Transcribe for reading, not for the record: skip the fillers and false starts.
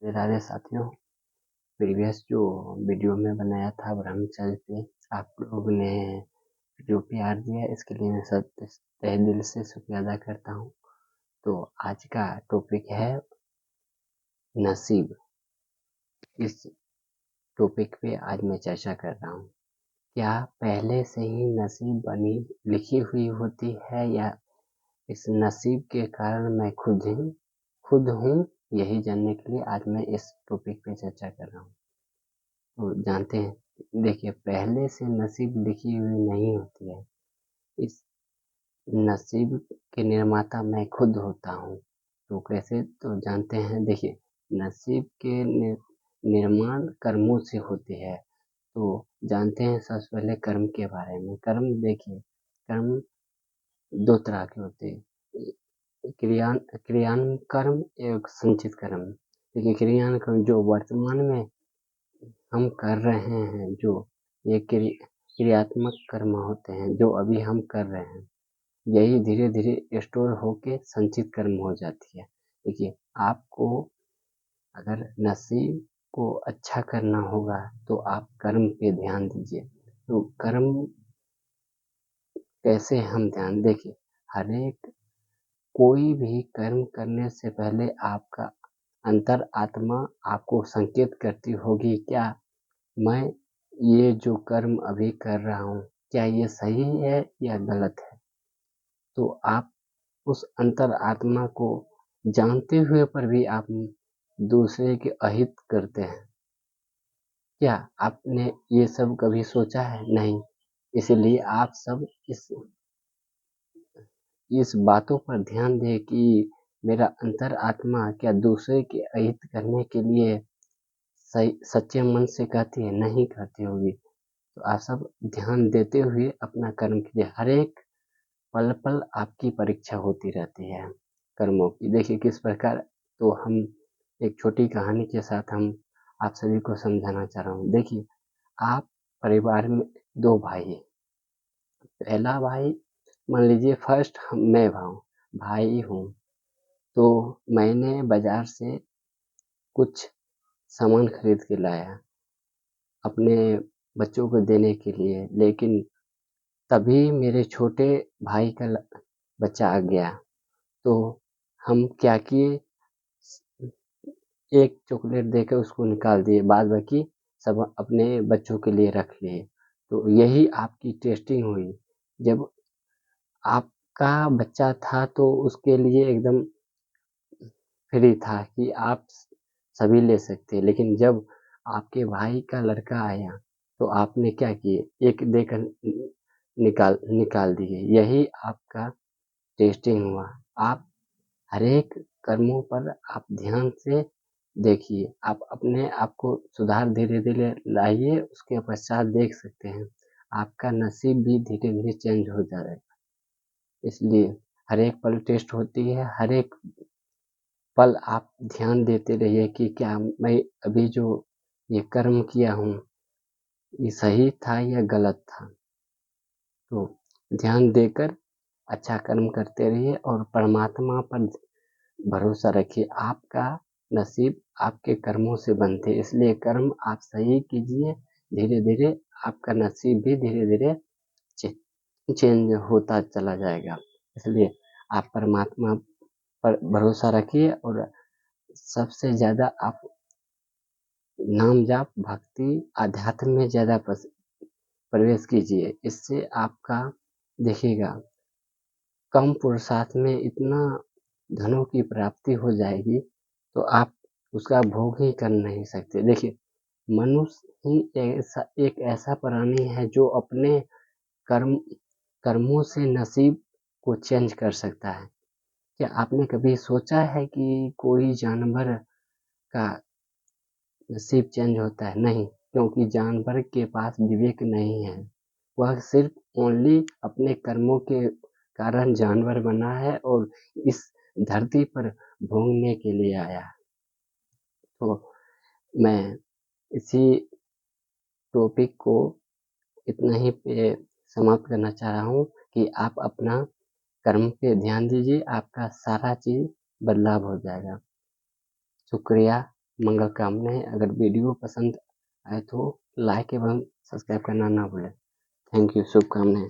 राधे राधे साथियों। प्रीवियस जो वीडियो में बनाया था ब्रह्मचर्य पे, आप लोग ने जो प्यार दिया इसके लिए मैं सब तहे दिल से शुक्रिया अदा करता हूँ। तो आज का टॉपिक है नसीब। इस टॉपिक पे आज मैं चर्चा कर रहा हूँ। क्या पहले से ही नसीब बनी लिखी हुई होती है या इस नसीब के कारण मैं खुद हूँ, यही जानने के लिए आज मैं इस टॉपिक पे चर्चा कर रहा हूँ। तो जानते हैं, देखिए पहले से नसीब लिखी हुई नहीं होती है। इस नसीब के निर्माता मैं खुद होता हूँ। तो कैसे, तो जानते हैं। देखिए नसीब के निर्माण कर्मों से होती है। तो जानते हैं सबसे पहले कर्म के बारे में। कर्म देखिए, कर्म दो तरह के होते हैं, क्रियान कर्म एवं संचित कर्म। देखिए क्रियान कर्म जो वर्तमान में हम कर रहे हैं, जो ये क्रियात्मक कर्म होते हैं जो अभी हम कर रहे हैं, यही धीरे धीरे स्टोर होके संचित कर्म हो जाती है। देखिए आपको अगर नसीब को अच्छा करना होगा तो आप कर्म पे ध्यान दीजिए। तो कर्म कैसे हम ध्यान, देखिए हर एक कोई भी कर्म करने से पहले आपका अंतर आत्मा आपको संकेत करती होगी, क्या मैं ये जो कर्म अभी कर रहा हूँ क्या ये सही है या गलत है। तो आप उस अंतर आत्मा को जानते हुए पर भी आप दूसरे के अहित करते हैं। क्या आपने ये सब कभी सोचा है? नहीं। इसलिए आप सब इस बातों पर ध्यान दें कि मेरा अंतर आत्मा क्या दूसरे के अहित करने के लिए सही सच्चे मन से कहती है? नहीं कहती होगी। तो आप सब ध्यान देते हुए अपना कर्म कीजिए। हर एक पल पल आपकी परीक्षा होती रहती है कर्मों की। देखिए किस प्रकार, तो हम एक छोटी कहानी के साथ हम आप सभी को समझाना चाह रहा हूँ। देखिए आप परिवार में दो भाई हैं। पहला भाई, मान लीजिए फर्स्ट मैं भाई हूँ। तो मैंने बाजार से कुछ सामान खरीद के लाया अपने बच्चों को देने के लिए, लेकिन तभी मेरे छोटे भाई का बच्चा आ गया। तो हम क्या किए, एक चॉकलेट देकर उसको निकाल दिए, बाद बाकी सब अपने बच्चों के लिए रख लिए। तो यही आपकी टेस्टिंग हुई। जब आपका बच्चा था तो उसके लिए एकदम फ्री था कि आप सभी ले सकते, लेकिन जब आपके भाई का लड़का आया तो आपने क्या किए, एक देकर निकाल दिए। यही आपका टेस्टिंग हुआ। आप हरेक कर्मों पर आप ध्यान से देखिए, आप अपने आप को सुधार धीरे धीरे लाइए, उसके पश्चात देख सकते हैं आपका नसीब भी धीरे धीरे चेंज हो जाएगा। इसलिए हर एक पल टेस्ट होती है। हर एक पल आप ध्यान देते रहिए कि क्या मैं अभी जो ये कर्म किया हूँ ये सही था या गलत था। तो ध्यान देकर अच्छा कर्म करते रहिए और परमात्मा पर भरोसा रखिए। आपका नसीब आपके कर्मों से बनते हैं, इसलिए कर्म आप सही कीजिए। धीरे धीरे आपका नसीब भी धीरे धीरे चेंज होता चला जाएगा। इसलिए आप परमात्मा पर भरोसा रखिए और सबसे ज्यादा आप नाम जाप भक्ति आध्यात्म में ज्यादा प्रवेश कीजिए। इससे आपका देखिएगा कम पुरुषार्थ में इतना धनों की प्राप्ति हो जाएगी तो आप उसका भोग ही कर नहीं सकते। देखिए मनुष्य ही एक ऐसा प्राणी है जो अपने कर्मों से नसीब को चेंज कर सकता है। क्या आपने कभी सोचा है कि कोई जानवर का नसीब चेंज होता है? नहीं, क्योंकि जानवर के पास विवेक नहीं है। वह सिर्फ ओनली अपने कर्मों के कारण जानवर बना है और इस धरती पर भोगने के लिए आया है। तो मैं इसी टॉपिक को इतना ही पे समाप्त करना चाह रहा हूँ कि आप अपना कर्म पे ध्यान दीजिए, आपका सारा चीज बदलाव हो जाएगा। शुक्रिया। मंगल कामनाएँ। अगर वीडियो पसंद आए तो लाइक एवं सब्सक्राइब करना ना भूलें। थैंक यू, शुभकामनाएँ।